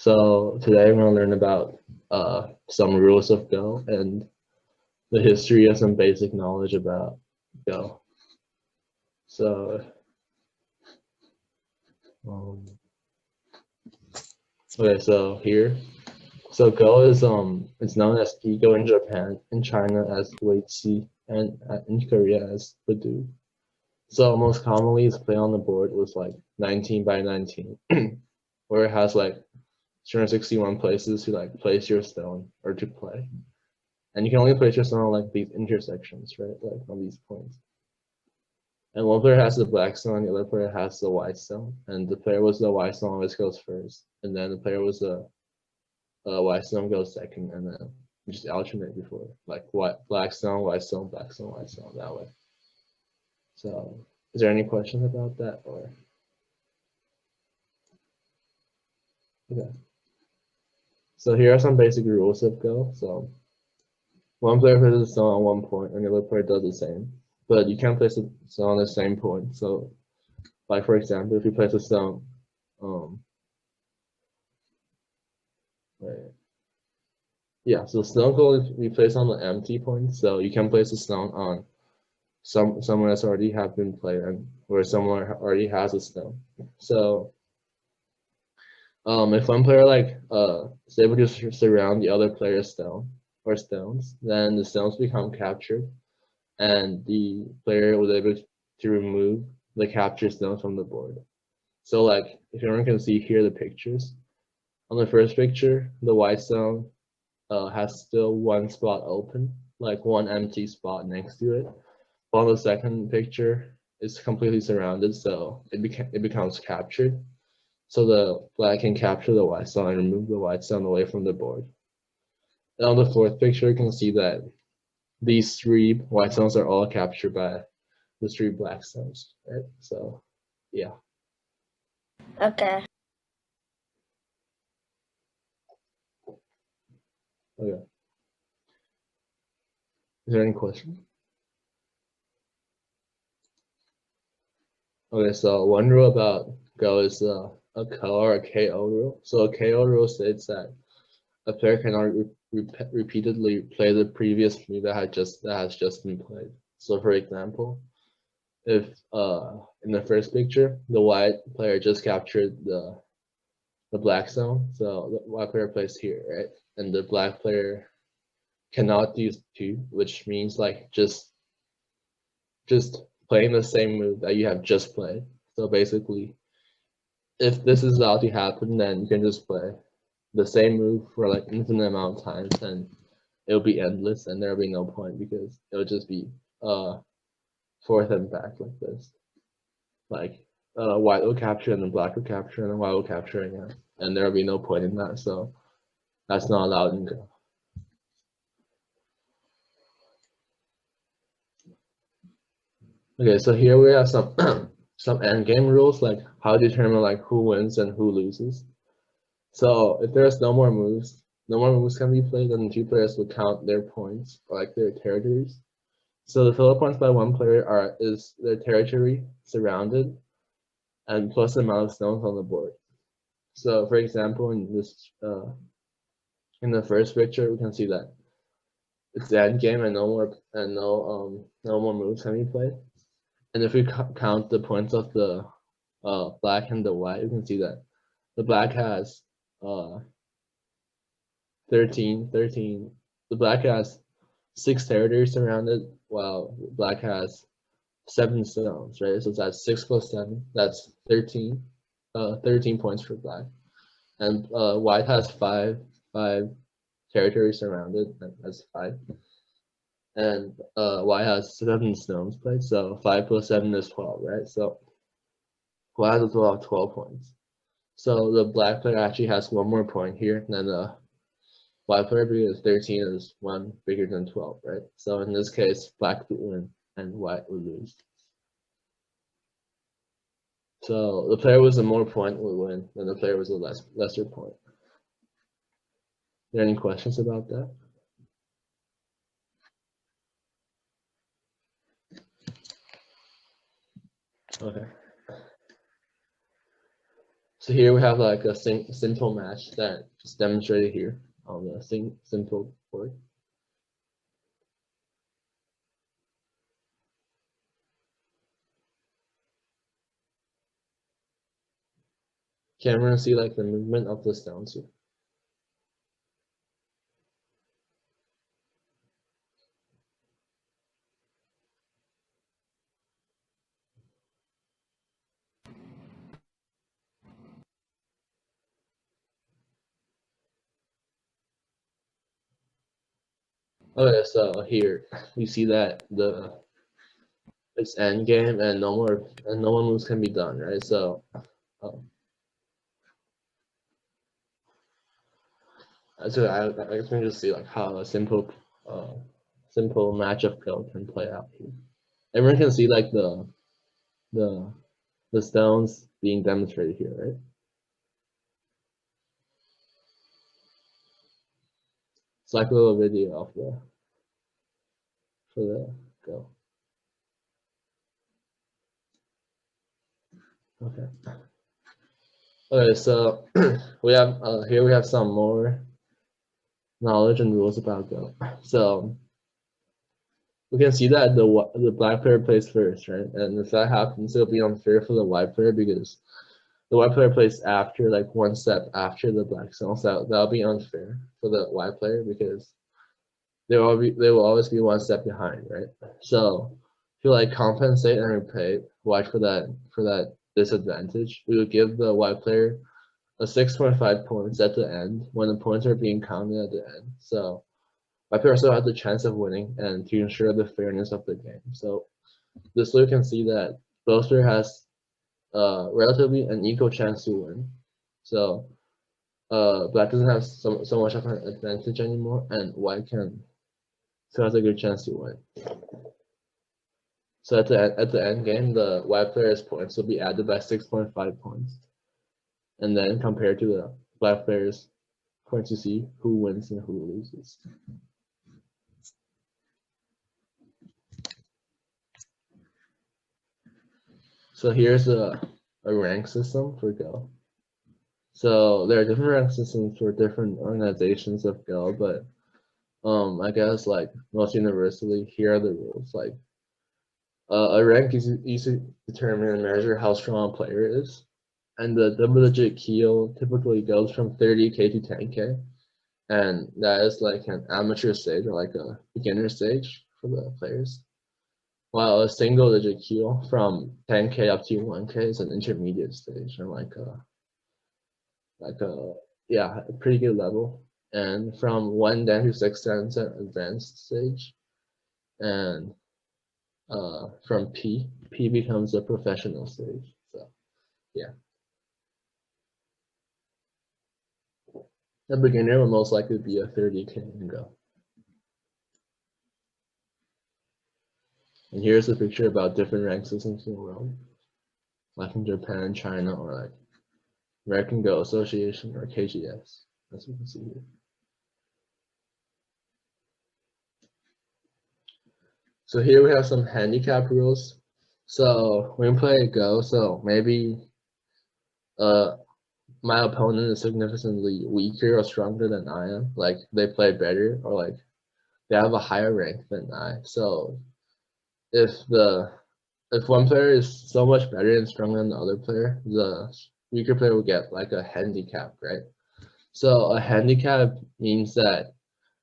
So today we're gonna learn about some rules of Go and the history of some basic knowledge about Go. So okay, so here, so Go is it's known as Ego in Japan, in China as Weiqi, and in Korea as Badoo. So most commonly it's played on the board with like 19 by 19, where it has like 261 places to like place your stone or to play. And you can only place your stone on like these intersections, right? Like on these points. And one player has the black stone, the other player has the white stone. And the player with the white stone always goes first. And then the player with the white stone goes second. And then you just alternate before. Like black stone, white stone, black stone, white stone, that way. So is there any questions about that? Or okay. So here are some basic rules of Go. So one player places a stone on one point, and the other player does the same. But you can't place a stone on the same point. So, like for example, if you place a stone, right. Yeah, so stone can only be placed on the empty point. So you can place a stone on someone that's already have been played and where someone already has a stone. So, if one player like is able to surround the other player's stone or stones, then the stones become captured, and the player was able to remove the captured stones from the board. So like if everyone can see here the pictures, on the first picture, the white stone has still one spot open, like one empty spot next to it. But on the second picture, it's completely surrounded, so it becomes captured. So the black can capture the white stone and remove the white stone away from the board. And on the fourth picture, you can see that these three white stones are all captured by the three black stones, right? So, yeah. Okay. Okay. Is there any question? Okay, so one rule about Go is a KO or a KO rule. So a KO rule states that a player cannot repeatedly play the previous move that has just been played. So for example, if in the first picture the white player just captured the black stone, so the white player plays here, right? And the black player cannot do two, which means like just playing the same move that you have just played. So basically, if this is allowed to happen, then you can just play the same move for like infinite amount of times, and it'll be endless, and there'll be no point because it'll just be forth and back like this. Like white will capture, and then black will capture, and then white will capture again, and there'll be no point in that. So that's not allowed in Go. Okay, so here we have some some end game rules, like how to determine like who wins and who loses. So if there's no more moves can be played, then the two players will count their points, or like their territories. So the total points by one player is their territory surrounded, and plus the amount of stones on the board. So for example, in this in the first picture, we can see that it's the end game and no more moves can be played. And if we count the points of the black and the white, you can see that the black has 13. The black has 6 territories surrounded, while black has 7 stones, right? So that's 6 plus 7, that's 13. 13 points for black. And white has 5 territories surrounded, that's 5. And white has 7 stones played, so 5 plus 7 is 12, right? So white has a total of 12 points. So the black player actually has one more point here than the white player because 13 is 1 bigger than 12, right? So in this case, black would win and white would lose. So the player with the more point would win than the player with the lesser point. Are there any questions about that? Okay. So here we have like a simple match that just demonstrated here on the simple board. Can everyone see like the movement of the stones here? Okay, so here we see that it's end game and no more moves can be done, right? So um, so I can just see like how a simple match of Go can play out here. Everyone can see like the the stones being demonstrated here, right? It's like a little video of the for the Go. Okay. Okay, so we have here we have some more knowledge and rules about Go. So we can see that the black player plays first, right? And if that happens, it'll be unfair for the white player because the white player plays after, like one step after the black stone. So that'll be unfair for the white player because they will always be one step behind, right? So to like compensate and repay white for that disadvantage, we would give the white player a 6.5 points at the end when the points are being counted at the end. So white player still has the chance of winning and to ensure the fairness of the game. So this way you can see that both player has relatively an equal chance to win. So black doesn't have so much of an advantage anymore, and white can still has a good chance to win. So at the end game, the white player's points will be added by 6.5 points, and then compared to the black player's points to see who wins and who loses. So here's a rank system for Go. So there are different rank systems for different organizations of Go, but I guess like most universally, here are the rules. Like a rank is easily determine and measure how strong a player is, and the double-digit keel typically goes from 30k to 10k, and that is like an amateur stage or like a beginner stage for the players. While a single-digit keel from 10k up to 1k is an intermediate stage and like a yeah a pretty good level. And from 1 down to 6 down is an advanced stage, and from P becomes a professional stage. So yeah, a beginner will most likely be a 30k and Go. And here's a picture about different rank systems in the world, like in Japan, China, or like American Go Association or KGS, as we can see here. So here we have some handicap rules. So when we play Go, so maybe my opponent is significantly weaker or stronger than I am. Like they play better or like they have a higher rank than I. So if one player is so much better and stronger than the other player, the weaker player will get like a handicap, right? So a handicap means that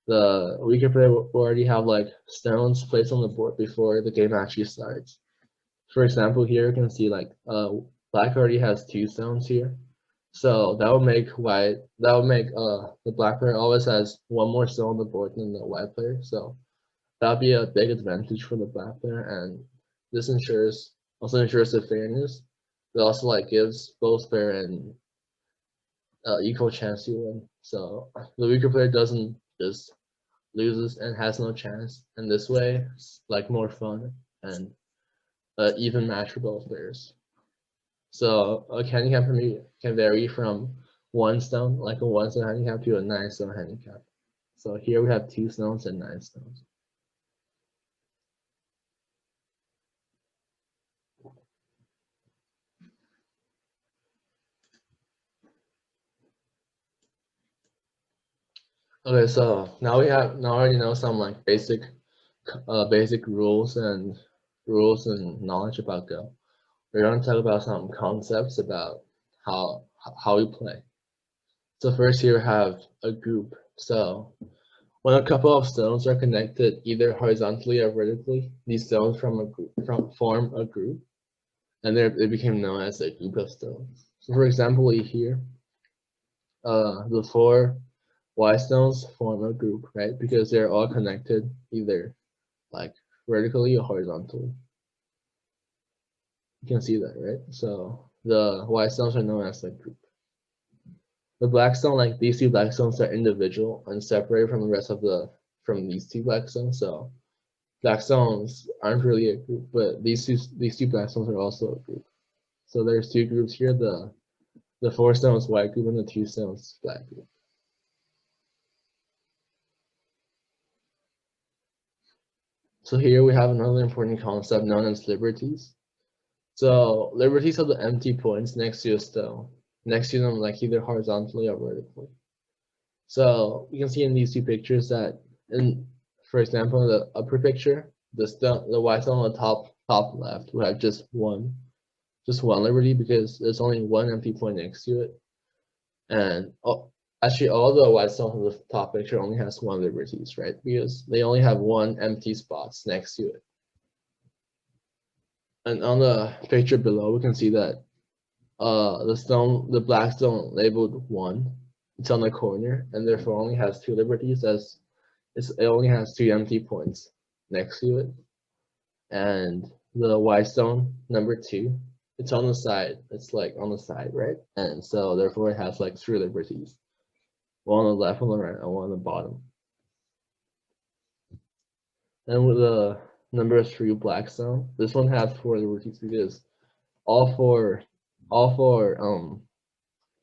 the weaker player will already have like stones placed on the board before the game actually starts. For example, here you can see like black already has 2 stones here. So that would make the black player always has 1 more stone on the board than the white player. So that'd be a big advantage for the black player, and this also ensures the fairness. It also like gives both player an equal chance to win. So the weaker player doesn't just loses and has no chance. And this way, it's like more fun and even match for both players. So a handicap for me can vary from 1 stone, like a 1 stone handicap, to a 9 stone handicap. So here we have 2 stones and 9 stones. Okay, so now we already know some like basic rules and knowledge about Go. We're going to talk about some concepts about how we play. So first here we have a group. So when a couple of stones are connected either horizontally or vertically, these stones form a group, and they became known as a group of stones. So for example, here, the four Y stones form a group, right? Because they're all connected either like vertically or horizontally. You can see that, right? So the Y stones are known as a group. The black stone, like these two black stones, are individual and separated from the rest of from these two black stones. So black stones aren't really a group, but these two black stones are also a group. So there's two groups here: the four stones white group and the two stones black group. So here we have another important concept known as liberties. So liberties are the empty points next to a stone, next to them like either horizontally or vertically. So you can see in these two pictures that, for example, the upper picture, the white stone on the top left will have just one liberty because there's only one empty point next to it, and actually all the white stones on the top picture only has one liberties, right? Because they only have one empty spots next to it. And on the picture below, we can see that the black stone labeled 1, it's on the corner, and therefore only has two liberties, as it only has two empty points next to it. And the white stone number 2, it's on the side. It's like on the side, right? And so therefore it has like three liberties: one on the left, one on the right, and one on the bottom. And with the number 3 black stone, this one has 4 liberties because all four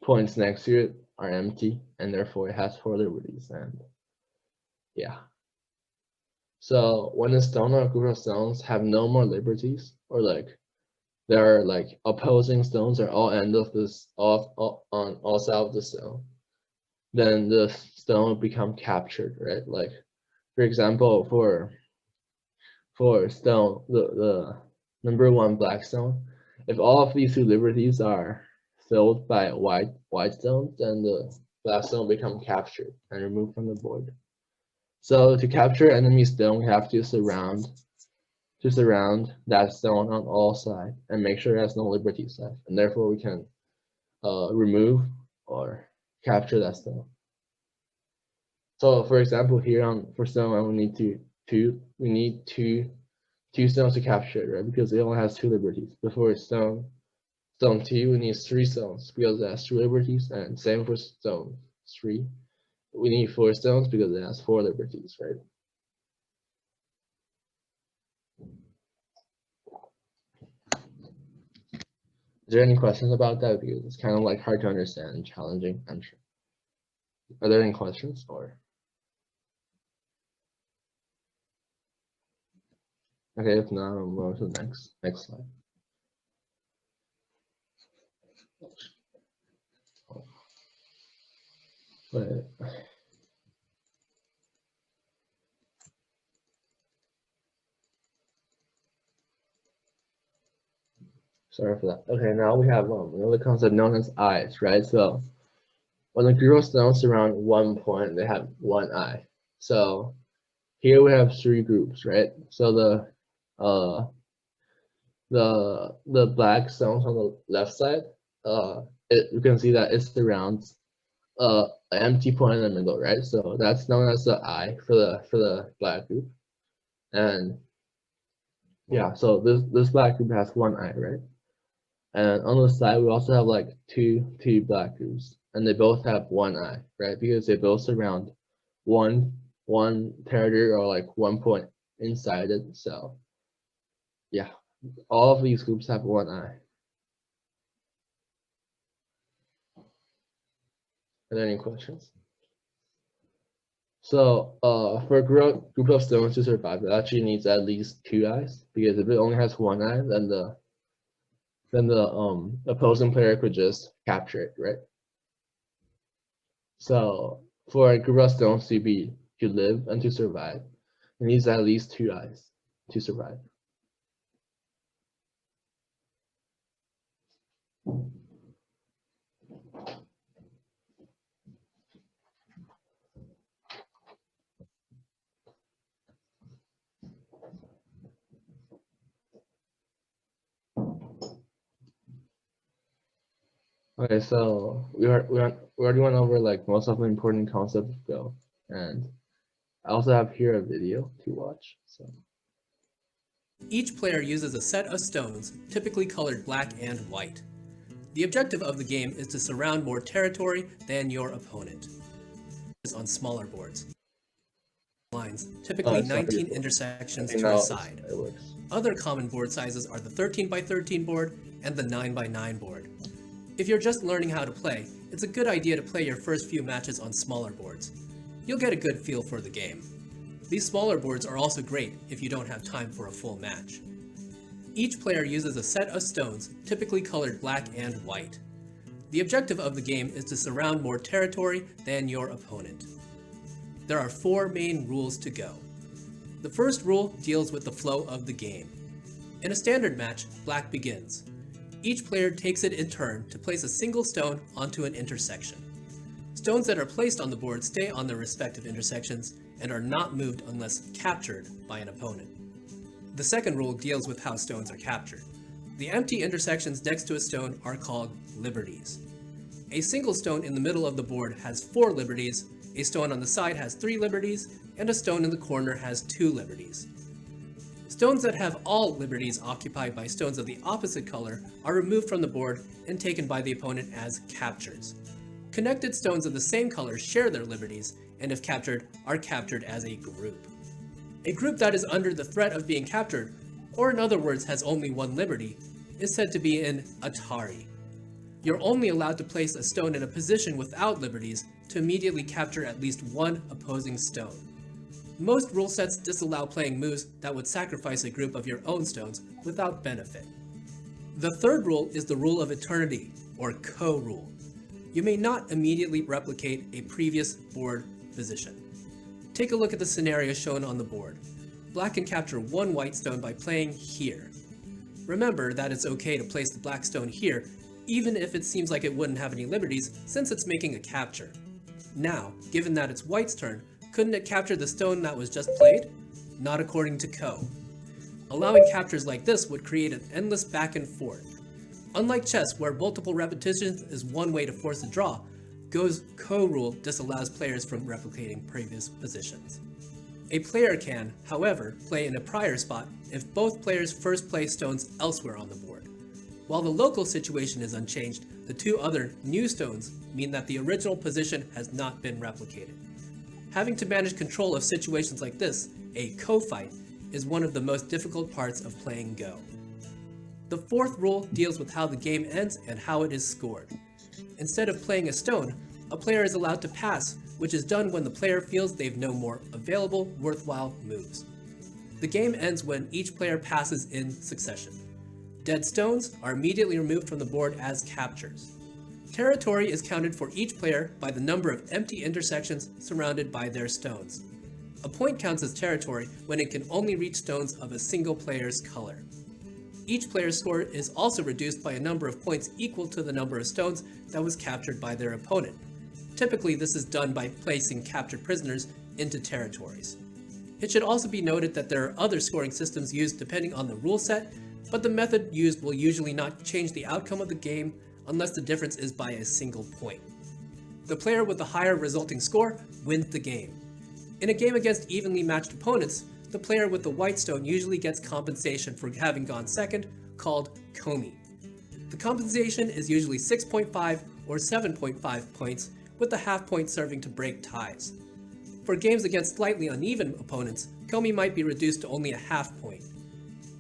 points next to it are empty, and therefore it has 4 liberties. And yeah. So when a stone or a group of stones have no more liberties, or like there are like opposing stones or all end of this on all sides of the stone, then the stone will become captured, right? Like for example, for stone, the number 1 black stone, if all of these two liberties are filled by white stones, then the black stone become captured and removed from the board. So to capture enemy stone, we have to surround that stone on all sides and make sure it has no liberties left, and therefore we can remove or capture that stone. So for example, here for stone 1, we need two stones to capture it, right? Because it only has 2 liberties. Before stone 2, we need 3 stones because it has 2 liberties, and same for stone 3. We need 4 stones because it has 4 liberties, right? Is there any questions about that? Because it's kind of like hard to understand and challenging, I'm sure. Are there any questions or? Okay, if not, I'll move on to the next slide. But sorry for that. Okay, now we have another concept known as eyes, right? So when the group of stones surround one point, they have one eye. So here we have 3 groups, right? So the black stones on the left side, you can see that it surrounds an empty point in the middle, right? So that's known as the eye for the black group. And yeah, so this black group has one eye, right? And on the side, we also have like two black groups, and they both have one eye, right? Because they both surround one territory or like one point inside it. So yeah, all of these groups have one eye. Are there any questions? So for a group of stones to survive, it actually needs at least 2 eyes, because if it only has one eye, then the opposing player could just capture it, right? So For a group of stones to live and to survive, it needs at least 2 eyes to survive. Okay, so we already went over like most of the important concepts of Go, and I also have here a video to watch. So each player uses a set of stones, typically colored black and white. The objective of the game is to surround more territory than your opponent on smaller boards. Lines, typically 19 intersections to a side. Other common board sizes are the 13 by 13 board and the 9 by 9 board. If you're just learning how to play, it's a good idea to play your first few matches on smaller boards. You'll get a good feel for the game. These smaller boards are also great if you don't have time for a full match. Each player uses a set of stones, typically colored black and white. The objective of the game is to surround more territory than your opponent. There are 4 main rules to Go. The first rule deals with the flow of the game. In a standard match, black begins. Each player takes it in turn to place a single stone onto an intersection. Stones that are placed on the board stay on their respective intersections and are not moved unless captured by an opponent. The second rule deals with how stones are captured. The empty intersections next to a stone are called liberties. A single stone in the middle of the board has 4 liberties, a stone on the side has 3 liberties, and a stone in the corner has 2 liberties. Stones that have all liberties occupied by stones of the opposite color are removed from the board and taken by the opponent as captures. Connected stones of the same color share their liberties, and if captured, are captured as a group. A group that is under the threat of being captured, or in other words has only 1 liberty, is said to be an Atari. You're only allowed to place a stone in a position without liberties to immediately capture at least 1 opposing stone. Most rule sets disallow playing moves that would sacrifice a group of your own stones without benefit. The third rule is the rule of eternity, or co-rule. You may not immediately replicate a previous board position. Take a look at the scenario shown on the board. Black can capture 1 white stone by playing here. Remember that it's okay to place the black stone here, even if it seems like it wouldn't have any liberties, since it's making a capture. Now, given that it's white's turn, couldn't it capture the stone that was just played? Not according to Co. Allowing captures like this would create an endless back and forth. Unlike chess, where multiple repetitions is one way to force a draw, Go's Co-rule disallows players from replicating previous positions. A player can, however, play in a prior spot if both players first place stones elsewhere on the board. While the local situation is unchanged, the 2 other new stones mean that the original position has not been replicated. Having to manage control of situations like this, a co-fight, is one of the most difficult parts of playing Go. The 4th rule deals with how the game ends and how it is scored. Instead of playing a stone, a player is allowed to pass, which is done when the player feels they've no more available, worthwhile moves. The game ends when each player passes in succession. Dead stones are immediately removed from the board as captures. Territory is counted for each player by the number of empty intersections surrounded by their stones. A point counts as territory when it can only reach stones of a single player's color. Each player's score is also reduced by a number of points equal to the number of stones that was captured by their opponent. Typically, this is done by placing captured prisoners into territories. It should also be noted that there are other scoring systems used depending on the rule set, but the method used will usually not change the outcome of the game unless the difference is by a single point. The player with the higher resulting score wins the game. In a game against evenly matched opponents, the player with the white stone usually gets compensation for having gone second, called komi. The compensation is usually 6.5 or 7.5 points, with the half point serving to break ties. For games against slightly uneven opponents, komi might be reduced to only a half point.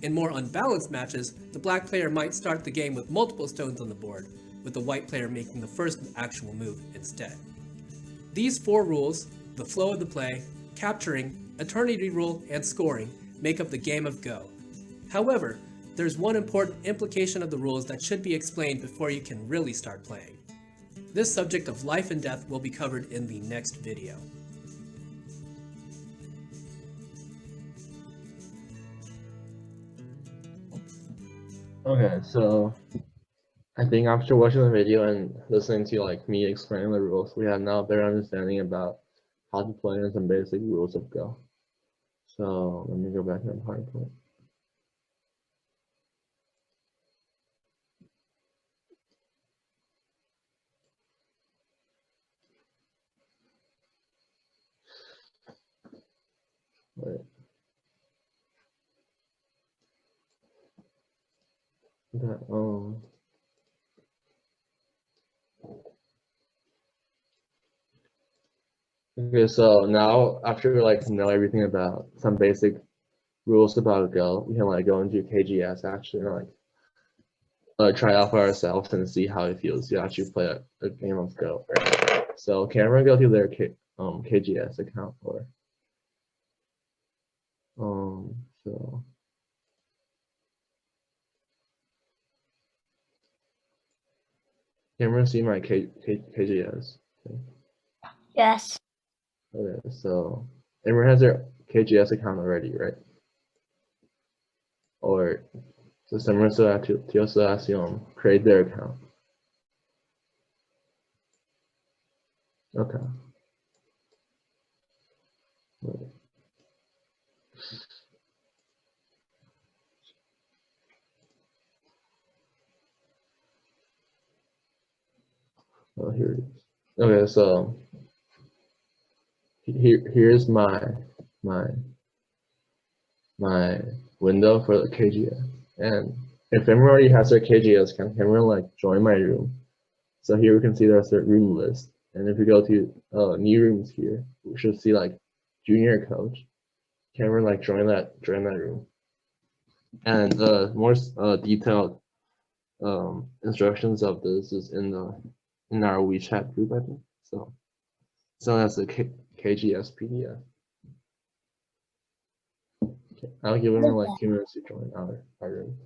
In more unbalanced matches, the black player might start the game with multiple stones on the board, with the white player making the first actual move instead. These 4 rules, the flow of the play, capturing, eternity rule, and scoring, make up the game of Go. However, there's one important implication of the rules that should be explained before you can really start playing. This subject of life and death will be covered in the next video. Okay, so I think after watching the video and listening to like me explaining the rules, we have now a better understanding about how to play and some basic rules of Go. So let me go back to the PowerPoint. Wait. Okay, okay, so now after like know everything about some basic rules about Go, we can like go into KGS actually and like try out for ourselves and see how it feels to actually play a game of Go. So Cameron go to their KGS account or so Cameron see my KGS. Yes. Okay, so everyone has their KGS account already, right? Or so someone still have to also has to create their account. Okay. Oh, here it is. Okay, so here's my window for the KGS, and if everyone already has their KGS, can everyone like join my room? So here we can see there's a room list, and if we go to new rooms here, we should see like JuniorCoach. Can everyone like join that room? And more detailed instructions of this is in our WeChat group, I think. So that's the KGS PDF. Okay, I'll give them like 2 minutes to join our room.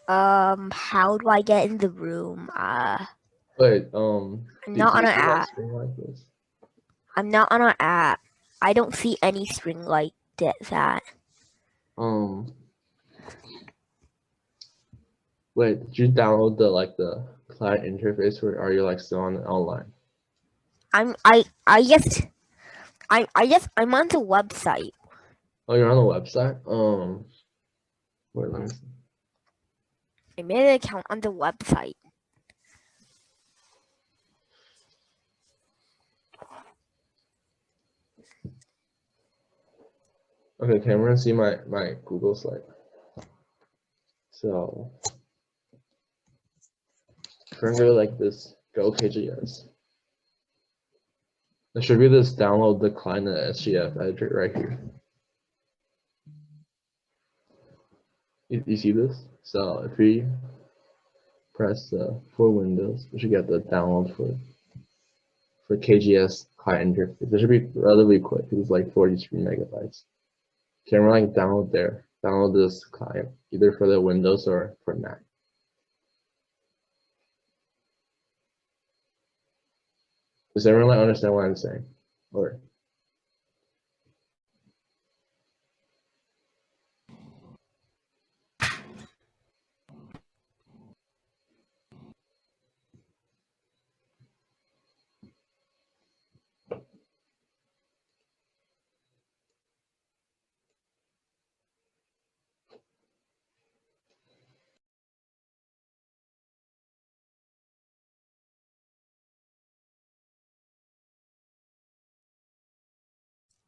How do I get in the room? Wait, I'm do not you on an see my app. screen like this? I'm not on an app. I don't see any string like that. Wait, did you download the client interface, or are you like still online? I'm on the website. Oh, you're on the website. Wait, let me see. I made an account on the website. Okay, can everyone see my Google slide? So if we're gonna go like this, go KGS. There should be this download the client SGF editor right here. You see this? So if we press for Windows, we should get the download for KGS client interface. It should be relatively quick. It's like 43 megabytes. Can we like download this client either for the Windows or for Mac? Does everyone like understand what I'm saying? Or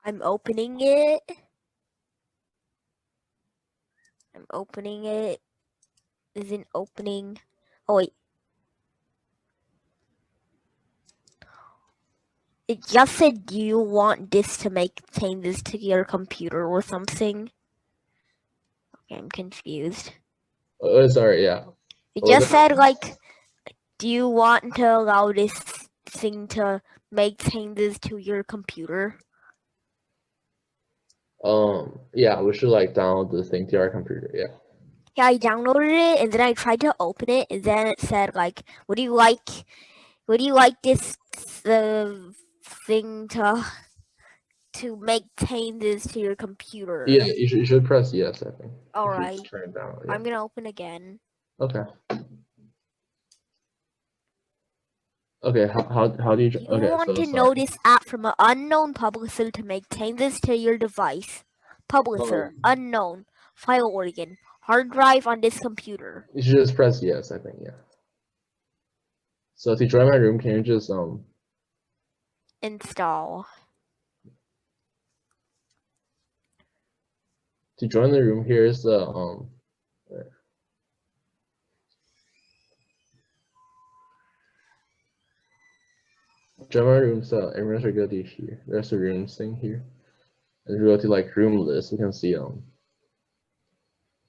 I'm opening it. I'm opening it. Isn't opening. Oh wait. It just said, do you want this to make changes to your computer or something? Okay, I'm confused. oh, sorry, yeah. It What was just said like, do you want to allow this thing to make changes to your computer? Yeah, we should like download the thing to our computer. Yeah. Yeah, I downloaded it and then I tried to open it and then it said like, would you like this thing to make changes to your computer? Yeah, you should press yes, I think. All If you right. turn it down. Yeah. I'm gonna open again. Okay. Okay, how do you You okay, want so to sorry. know this app from an unknown publisher to make changes to your device. Publisher, unknown, file origin, hard drive on this computer. You should just press yes, I think, yeah. So to join my room, can you just Install. to join the room, here's the join my room, so everyone should go to here. There's the rooms thing here. And if we go to like room list, we can see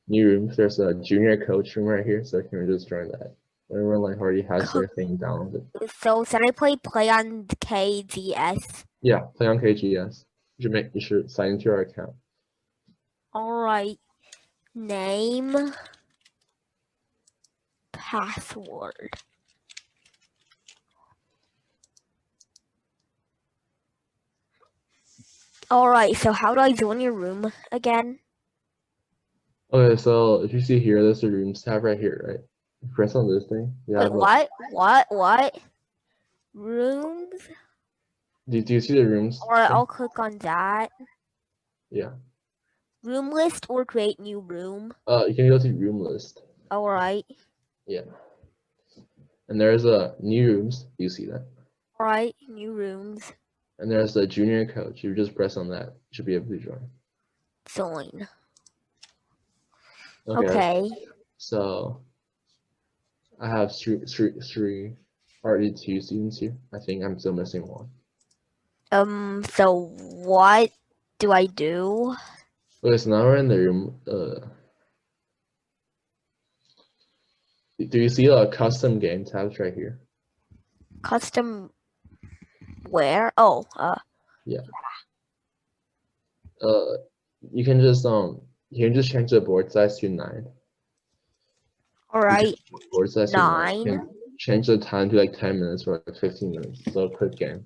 new rooms. There's a JuniorCoach room right here, so can we just join that? Everyone like already has their thing downloaded. So should I play on KGS? Yeah, play on KGS. You should sign into your account. Alright. Name. Password. Alright, so how do I join your room again? Okay, so if you see here, there's the rooms tab right here, right? You press on this thing. You Wait, have what? Rooms? Do you see the rooms? Alright, thing? I'll click on that. Yeah. Room list or create new room. You can go to room list. Alright. Yeah. And there's a new rooms. You see that? Alright, new rooms. And there's the JuniorCoach. You just press on that. You should be able to join. Join. Okay. Okay. So I have three already two students here. I think I'm still missing one. So what do I do? Okay, so now we're in the room. Do you see a custom game tabs right here? Custom where? Oh, Yeah. You can just change the board size to 9. alright. Board size to 9. You 9. can change the time to like 10 minutes or like 15 minutes. So quick game.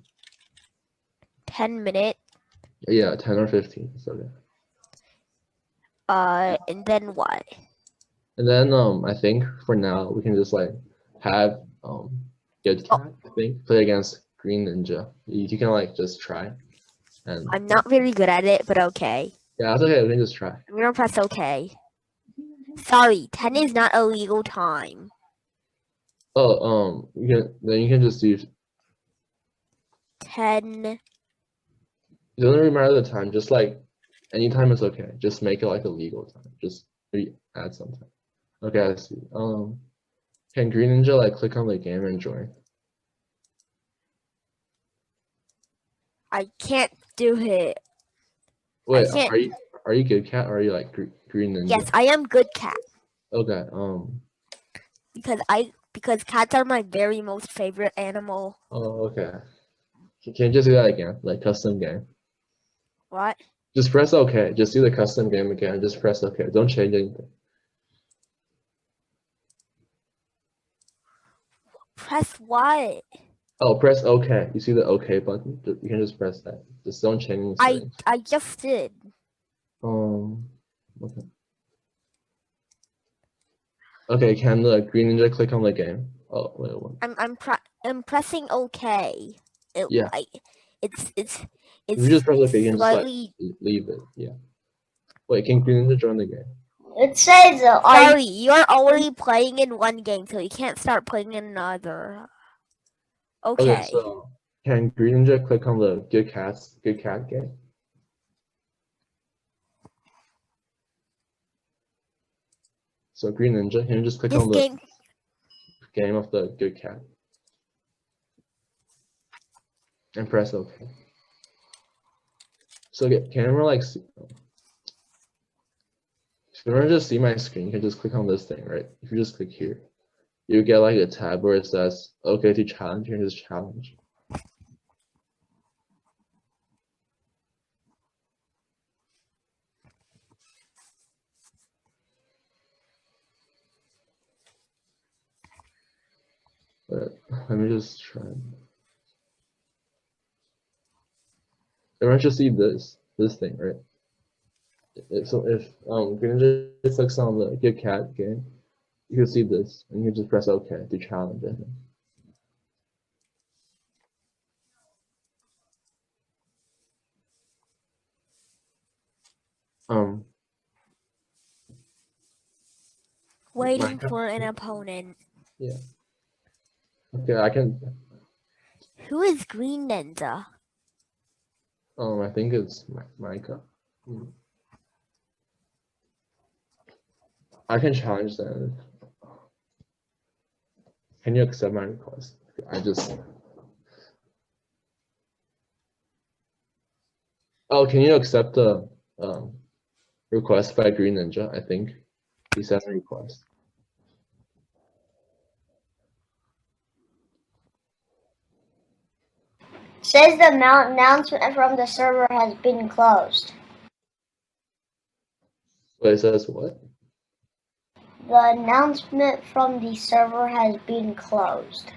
10 minute. Yeah, 10 or 15. It's okay. And then what? And then I think for now we can just like have Good Cat, I think, play against Green Ninja. You can like just try. And I'm not very good at it, but okay. yeah, that's okay, we can just try. I'm gonna press OK. Sorry, 10 is not a legal time. Oh, you can just do 10. it doesn't really matter the time, just like any time is okay. Just make it like a legal time. Just add some time. Okay, I see. Can Green Ninja like click on the game and join? I can't do it. Wait, can't- are you Good Cat or are you like Green Ninja? Yes, I am good cat. Okay, Because cats are my very most favorite animal. oh, okay. Can you just do that again, like custom game? What? Just press OK. Just do the custom game again. Just press OK. Don't change anything. Press what? Oh, press OK. You see the OK button? You can just press that. Just don't change anything. I just did. Okay. Okay, can the Green Ninja click on the game? Oh, wait, what? I'm pressing OK. Yeah. It's If you just press OK, you can slightly. just like leave it. Yeah. Wait, can Green Ninja join the game? It says, Sorry, you're already playing in one game, so you can't start playing in another. Okay. So can Green Ninja click on the Good Cat game? So Green Ninja, can you just click This on the game. game of the Good Cat and press OK. So can everyone like see? If you want to just see my screen, you can just click on this thing, right? If you just click here, you get like a tab where it says okay to challenge, and just challenge. But let me just try. Everyone should see this thing, right? So if Green just clicks on the Good Cat game, you can see this, and you can just press OK to challenge it. Waiting for an opponent. Yeah. Okay, I can. Who is Green Ninja? I think it's Micah. I can challenge them. Can you accept my request? I just. Oh, can you accept the request by Green Ninja? I think he sent a request. Says the announcement from the server has been closed. Wait, it says what? The announcement from the server has been closed.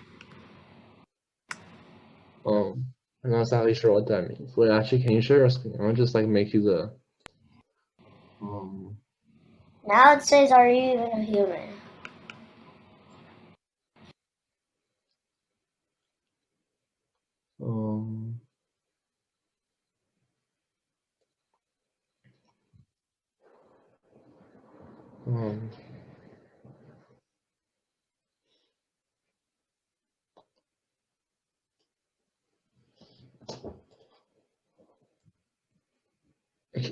I'm not exactly sure what that means. Wait, actually, can you share your screen? I'll just like make you the. Now it says, are you even a human?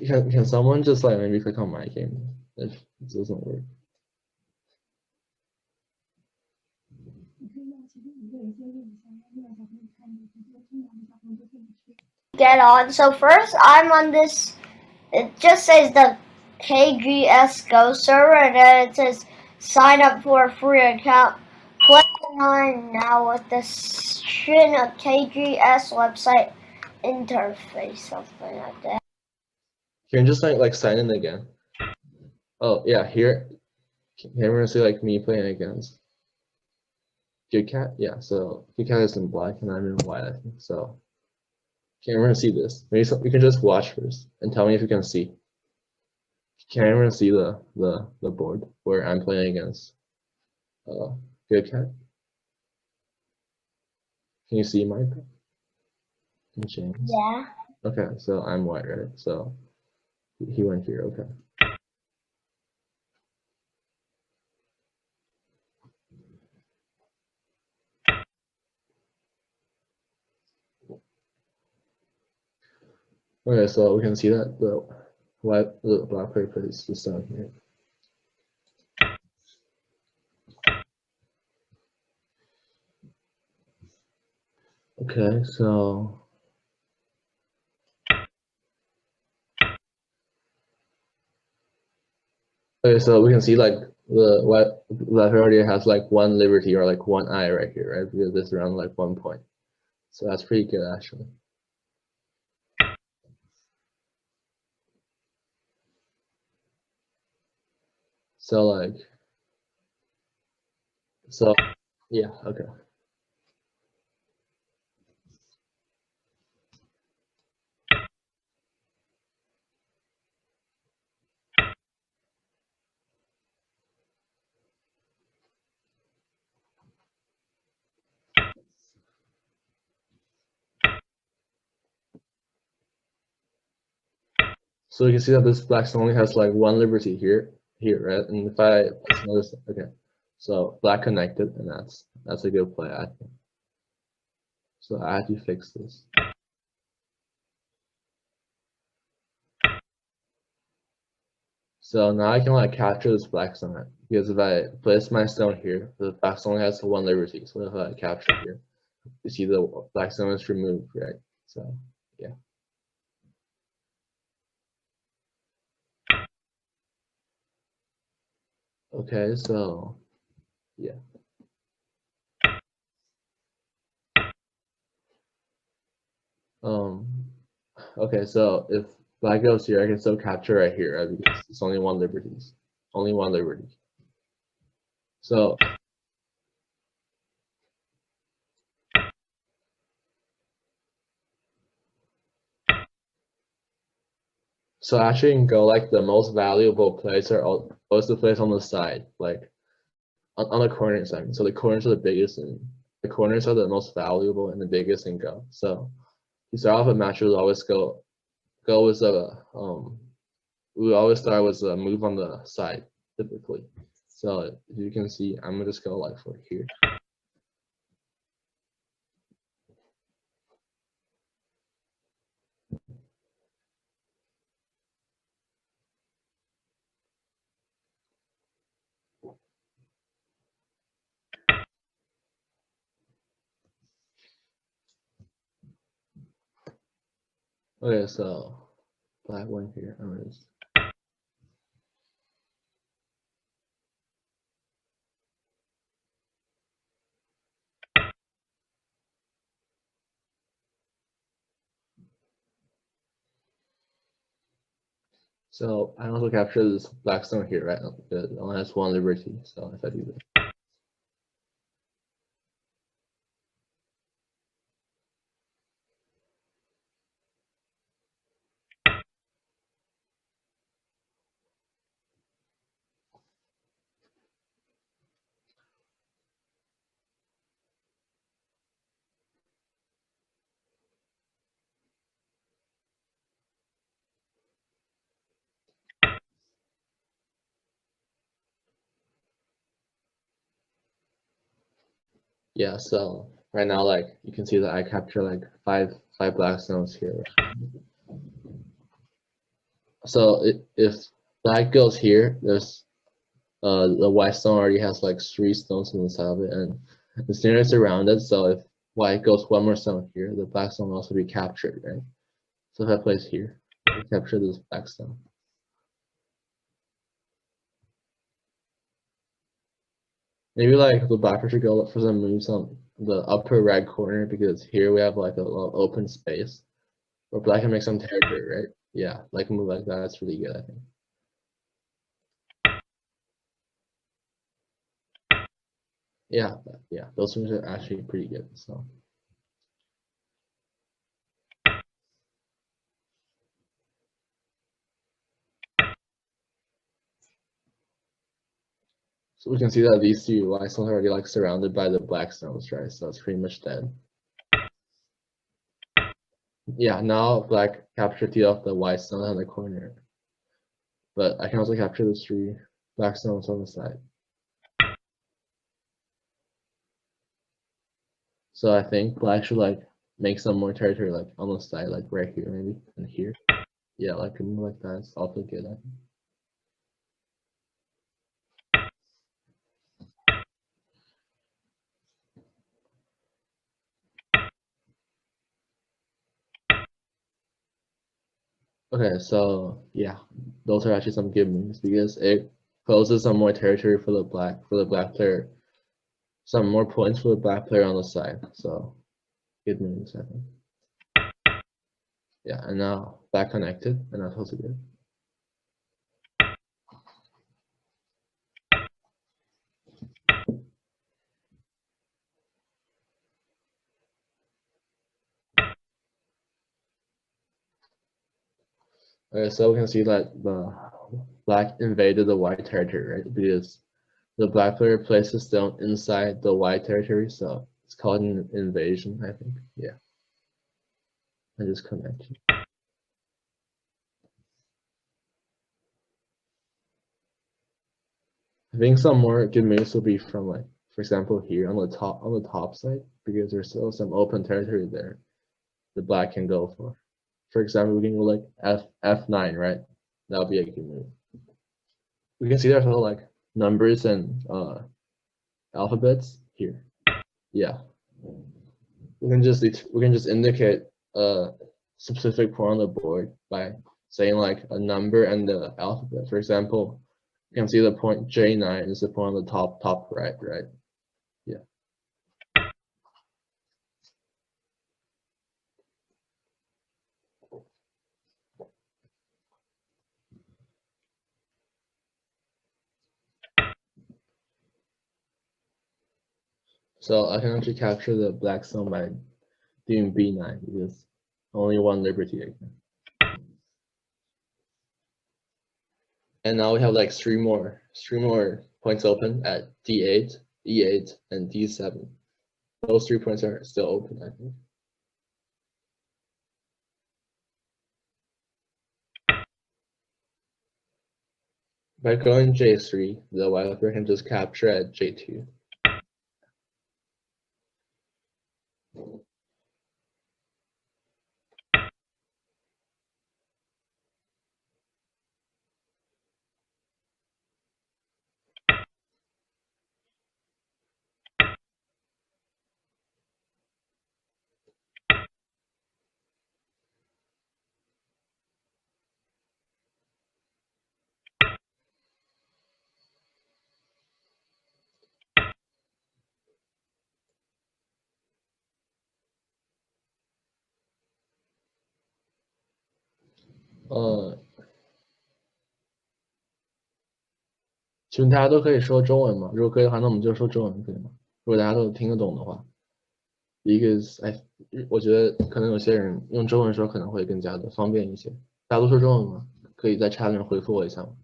Can someone just like maybe click on my game if it doesn't work? Get on. So first I'm on this, it just says the KGS Go server, and then it says sign up for a free account. Play online now with the Shin KGS website interface, something like that. Can you just like sign in again? Oh yeah, here. Can everyone see like me playing against Good Cat? Yeah, so Good Cat is in black and I'm in white, I think. So can everyone see this? Maybe you can just watch first and tell me if you can see. Can everyone see the board where I'm playing against Good Cat? Can you see Mike and James? Yeah. Okay, so I'm white, right? So he went here. Okay. Okay, so we can see that the black player plays just down here. Okay, so we can see like the black player already has like one liberty or like one eye right here, right? Because it's around like 1 point. So that's pretty good actually. So yeah, okay. So you can see that this black only has like one liberty here, right? And if I notice, okay, so black connected, and that's a good play, I think. So I have to fix this. So now I can like capture this black stone because if I place my stone here, the black stone has one liberty. So if I capture here, you see the black stone is removed, right? So yeah. Okay, so yeah. Okay, so if black goes here, I can still capture right here, right? Because it's only one liberty. Only one liberty. So actually you can go like the most valuable place are always the place on the side, like on the corner side. So the corners are the biggest and the corners are the most valuable and the biggest and go. So you start off a match, we'll always go with we always start with a move on the side typically. So you can see, I'm gonna just go like for here. Okay, so black one here. I'm gonna just so I also capture this black stone here, right? It only has one liberty. So if I do this. Yeah, so right now, like you can see that I capture like five black stones here. So if black goes here, there's the white stone already has like 3 stones inside of it, and the center is around it. So if white goes one more stone here, the black stone will also be captured, right? So if I place here, I capture this black stone. Maybe like the black should go for some moves on the upper right corner because here we have like a lot of open space where black can make some territory, right? Yeah, like a move like that, that's really good, I think. Yeah, those moves are actually pretty good. So we can see that these 2 white stones are already like surrounded by the black stones, right? So it's pretty much dead. Yeah, now black captured 2 of the white stones on the corner. But I can also capture the 3 black stones on the side. So I think black should like make some more territory like on the side, like right here maybe, and here. Yeah, like a move like that is also good, I think. Okay, so yeah, those are actually some good moves because it closes some more territory for the black player, some more points for the black player on the side. So good moves, I think. Yeah, and now black connected, and that's also good. Okay, so we can see that the black invaded the white territory, right? Because the black player placed a stone inside the white territory, so it's called an invasion, I think. Yeah. I just connected. I think some more good moves will be from like, for example, here on the top side, because there's still some open territory there the black can go for. For example, we can go like F9, right? That'll be a good move. We can see there's also like numbers and alphabets here. Yeah. We can just indicate a specific point on the board by saying like a number and the alphabet. For example, you can see the point J9 is the point on the top right, right? Yeah. So I can actually capture the black zone by doing B9 because only one liberty I can. And now we have like three more points open at D8, E8, and D7. Those 3 points are still open, I think. By going J3, the white player can just capture at J2.请问大家都可以说中文吗？如果可以的话，那我们就说中文，可以吗？如果大家都听得懂的话，because我觉得可能有些人用中文说可能会更加的方便一些。大家都说中文吗？可以在chat里面回复我一下吗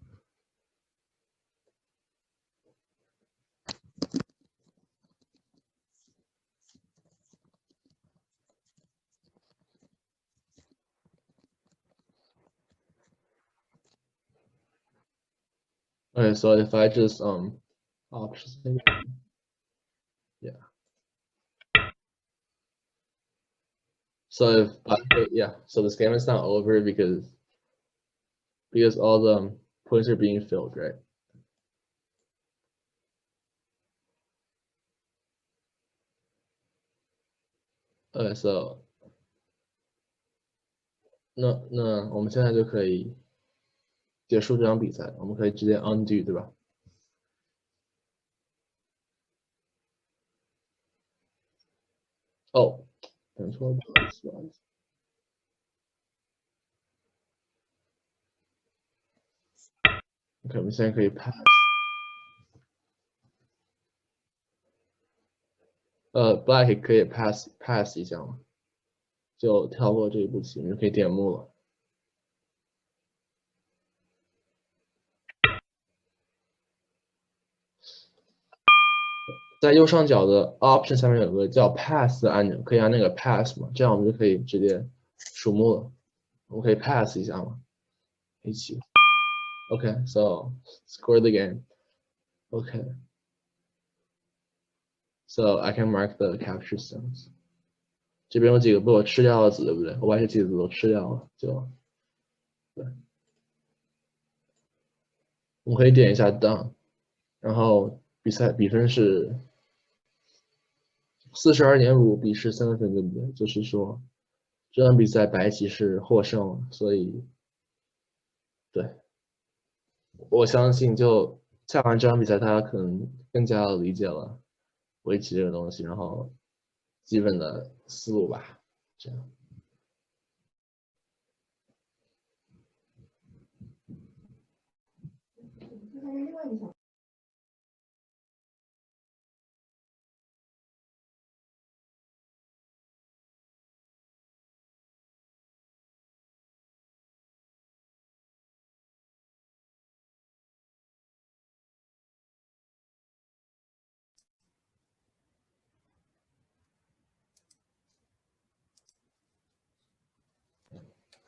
？Okay, so if I just option, yeah. So so this game is not over because all the points are being filled, right? Okay, so 那我们现在就可以结束这场比赛，我们可以直接 undo， 对吧？哦，等错了，不好意思，不好意思。OK， 我们现在可以 pass。Black 可以 pass 一下吗？就跳过这一步棋，我们就可以点目了。在右上角的 option 下面有个叫 pass 的按钮，可以按那个 pass 吗？这样我们就可以直接数目了。我们可以 pass 一下吗？一起。OK, so score the game. OK. So I can mark the capture stones. 这边有几个被我吃掉的子，对不对？我把这几个子都吃掉了，就对。我们可以点一下 done， 然后比分是42.5比13分，对不对？就是说这场比赛白棋是获胜了，所以对，我相信就下完这场比赛，大家可能更加理解了围棋这个东西，然后基本的思路吧，这样。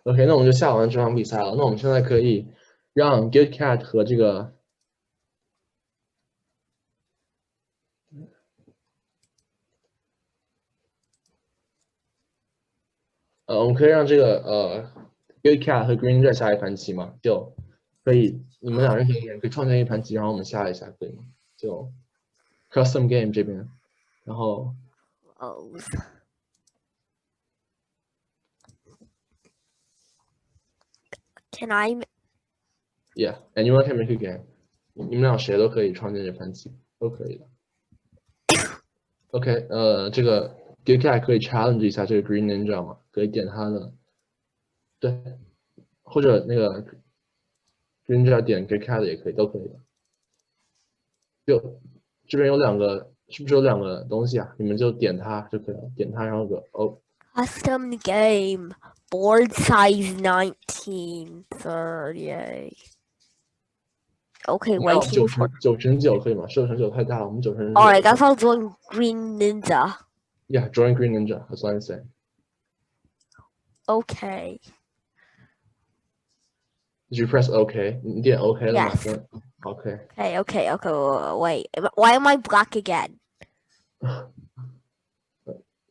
OK， 那我们就下完这场比赛了。那我们现在可以让 Good Cat 和这个我们可以让这个Good Cat 和 Green 下一盘棋嘛，就可以你们俩任何一个人可以创建一盘棋，然后我们下一下，可以吗？就 Custom Game 这边，然后Can I? Yeah, anyone can make a game. 你们俩谁都可以创建这盘棋，都可以的。OK， 这个 Good Cat 可以 challenge 一下这个 Green Ninja 吗？可以点他的，对，或者那个 Green Ninja 点 Good Cat 也可以，都可以的。就这边有两个是不是有2个东西啊？你们就点它就可以了，点它然后个Custom game. Board size 1938. Okay, 你要 waiting for. 9×9可以吗？19×9太大了，我们9×9。Alright, guess I'll join Green Ninja. Yeah, join Green Ninja. That's what I'm saying. Okay. Did you press OK? 你点 OK 了吗 Yes. OK. Okay. Wait. Why am I black again?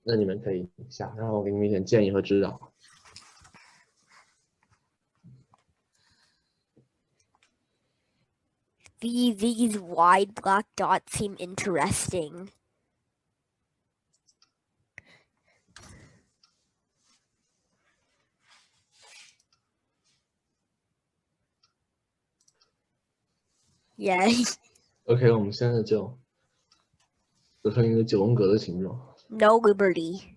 那你们可以下，然后我给你们一点建议和指导。These wide black dots seem interesting. Yay. OK，我们现在就做成一个9宫格的形状。No liberty.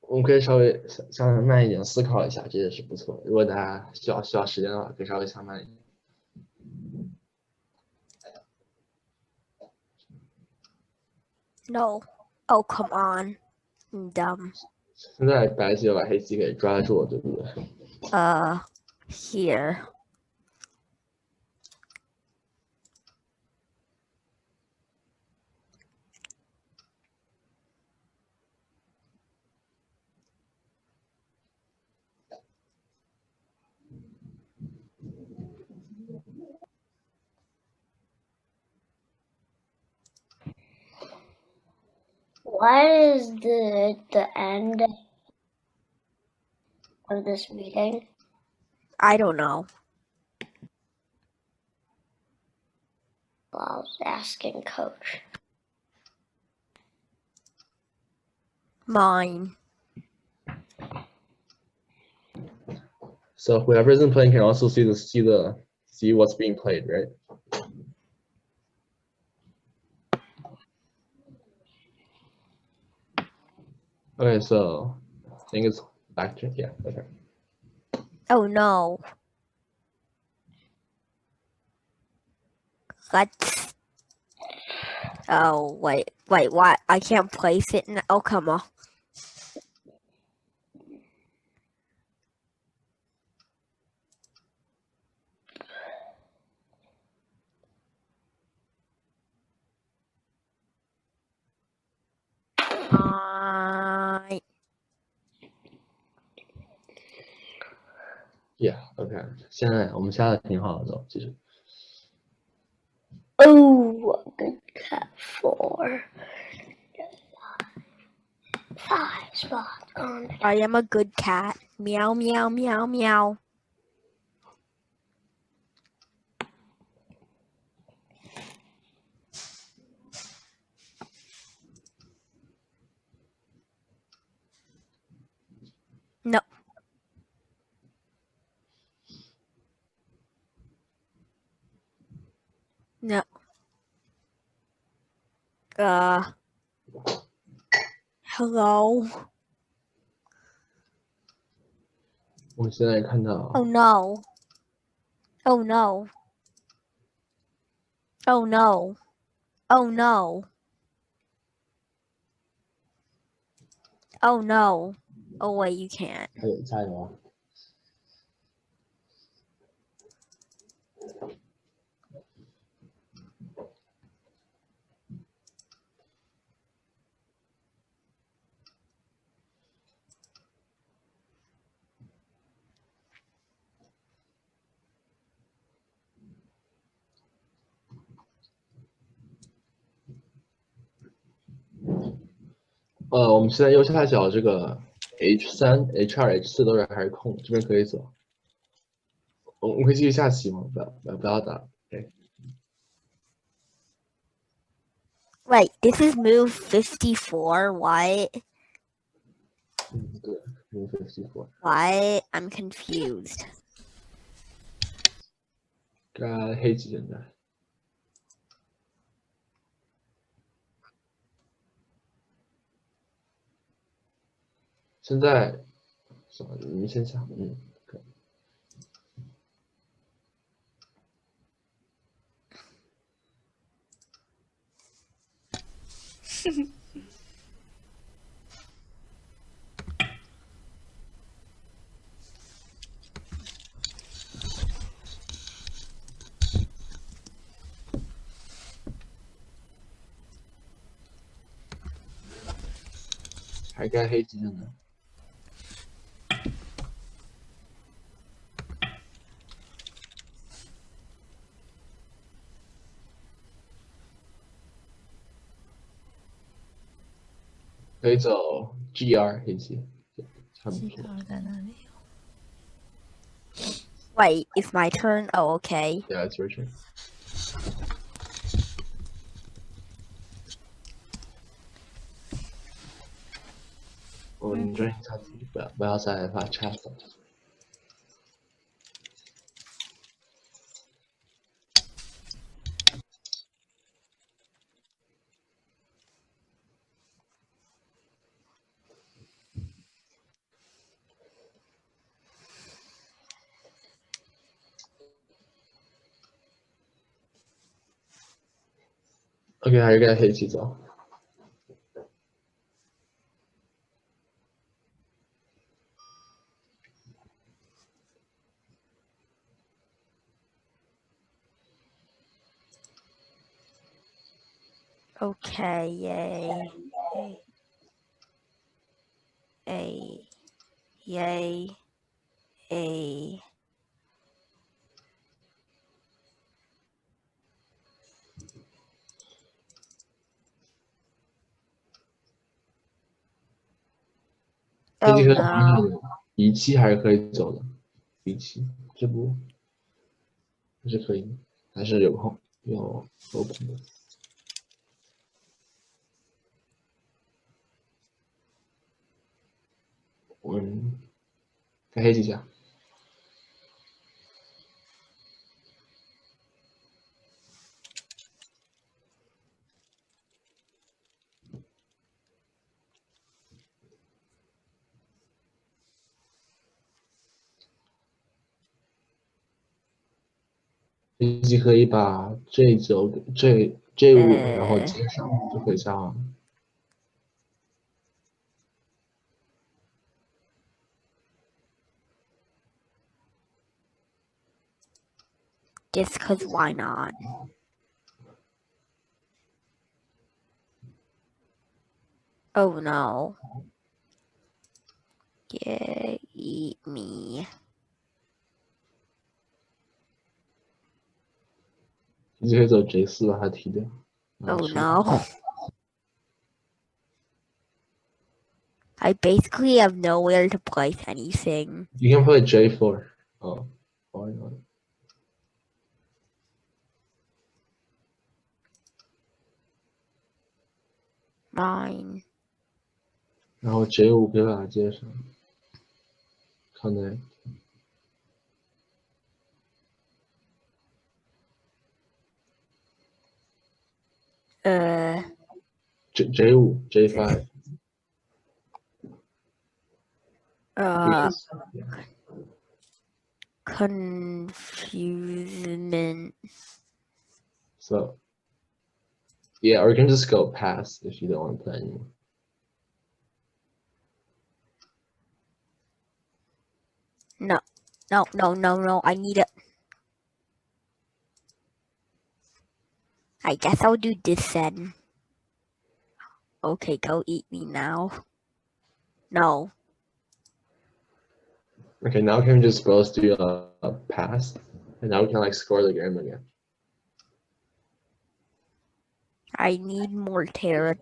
我们可以稍微相对慢一点思考一下，这也是不错的。如果大家需要时间的话，可以稍微想慢一点。No. Oh, come on. I'm dumb. 现在白棋要把黑棋给抓住了，对不对？ Here. What is the end of this meeting? I don't know. Well, I was asking Coach. Mine. So whoever isn't playing can also see what's being played, right? Okay, so I think it's back to okay. Oh no. Let's. Oh wait. What? I can't place it. Oh come on. Yeah, OK. 现在我们下的挺好的都，其实。 Oh, good cat 4. 5 spots on. I am a good cat. Meow meow meow meow. No. No. Hello. 我们现在看到 Oh no. Oh no. Oh no. Oh no. Oh no. Oh wait, you can't. 还有加油啊！我们现在右下角这个 H3、H2、H4都是还是空，这边可以走。我们可以继续下棋吗？不要打。OK。 Wait, this is move 54. What? 对，move 54。What? I'm confused. 该黑棋现在。现在，你们先下，可以。还盖黑棋呢。可以走 GR 黑棋，差不多。在哪里？ Wait, it's my turn. Oh, okay. Yeah, it's your turn. 你这下子不要再把 chat 了。OK， 还是盖黑棋走。Okay, yay. Yay. Oh 黑棋和 no. E7还是可以走的，B7这步还是可以，还是有open 的。盖黑棋下。黑棋可以把J5，然后接上就可以下完了。Just cause why not? Oh no. Yeah, eat me. 黑棋可以走 J4 把它踢掉。 Oh no. I basically have nowhere to place anything. You can play J4. Oh, why not? Mine. 然后 J5可以把它接上 ，connect。J5 J5。Confusement. So, yeah, or you can just go pass if you don't want to play anymore. No. I need it. I guess I'll do this then. Okay, go eat me now. No. Okay, now we can just supposed to do a pass, and now we can like score the game again. I need more terror.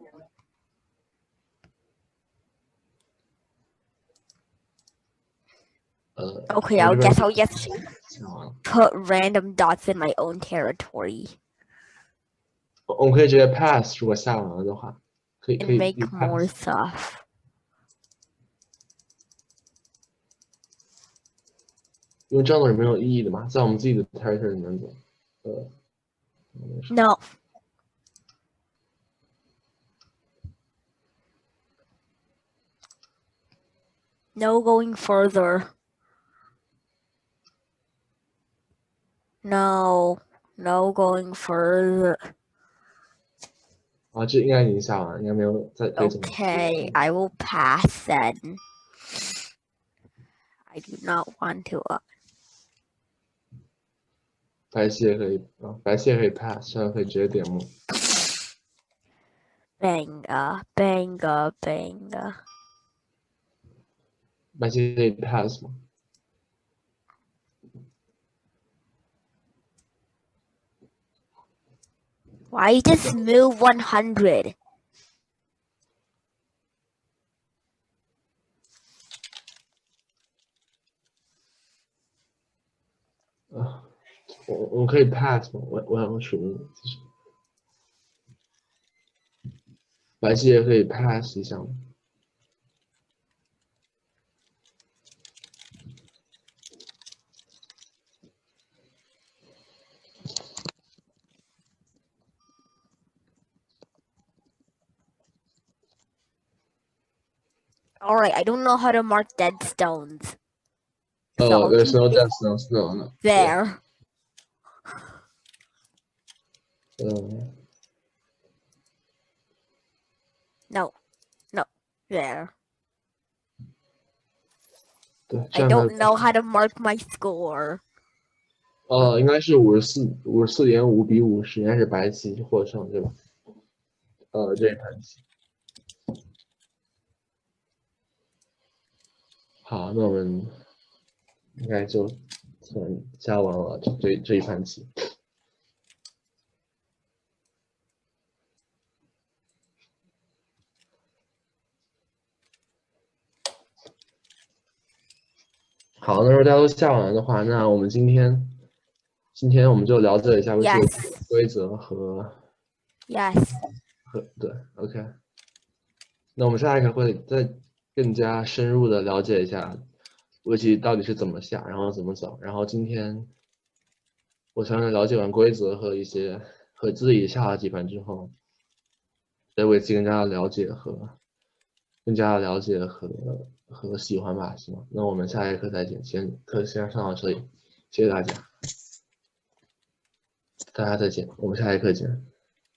Okay, I guess I'll just put random dots in my own territory 我们可以直接 pass， 如果下完了的话，可以 and make 以 more pass， stuff. 因为这样的是没有意义的嘛，在我们自己的 territory 里面走。No. No going further. No going further. 啊，这应该已经下完，应该没有再可以走。 Okay, I will pass then. I do not want to. 白棋也可以啊，白棋也可以 pass， 这样可以直接点目。Banga. 白棋可以 pass 吗？ Why just move 100? 啊，我可以 pass 吗？我想询问，就是白棋也可以 pass 一下吗？ Alright, I don't know how to mark dead stones. So Oh, I'll there's keep no it death stones. No. there. No, there. 对，这 I 样的 don't know how to mark my score. 应该是54.5比50，应该是白棋获胜，对吧？这一盘棋。好，那我们应该就算下完了这一盘棋。好，那如果大家都下完了的话，那我们今天我们就了解一下游戏的 Yes. 规则和 Yes. 对 ，OK。那我们下一课会再更加深入的了解一下围棋到底是怎么下，然后怎么走。然后今天我相信了解完规则和一些和自己下了几盘之后，对围棋更加的了解和喜欢吧，行吗？那我们下一课再见，课先上到这里，谢谢大家，大家再见，我们下一课见。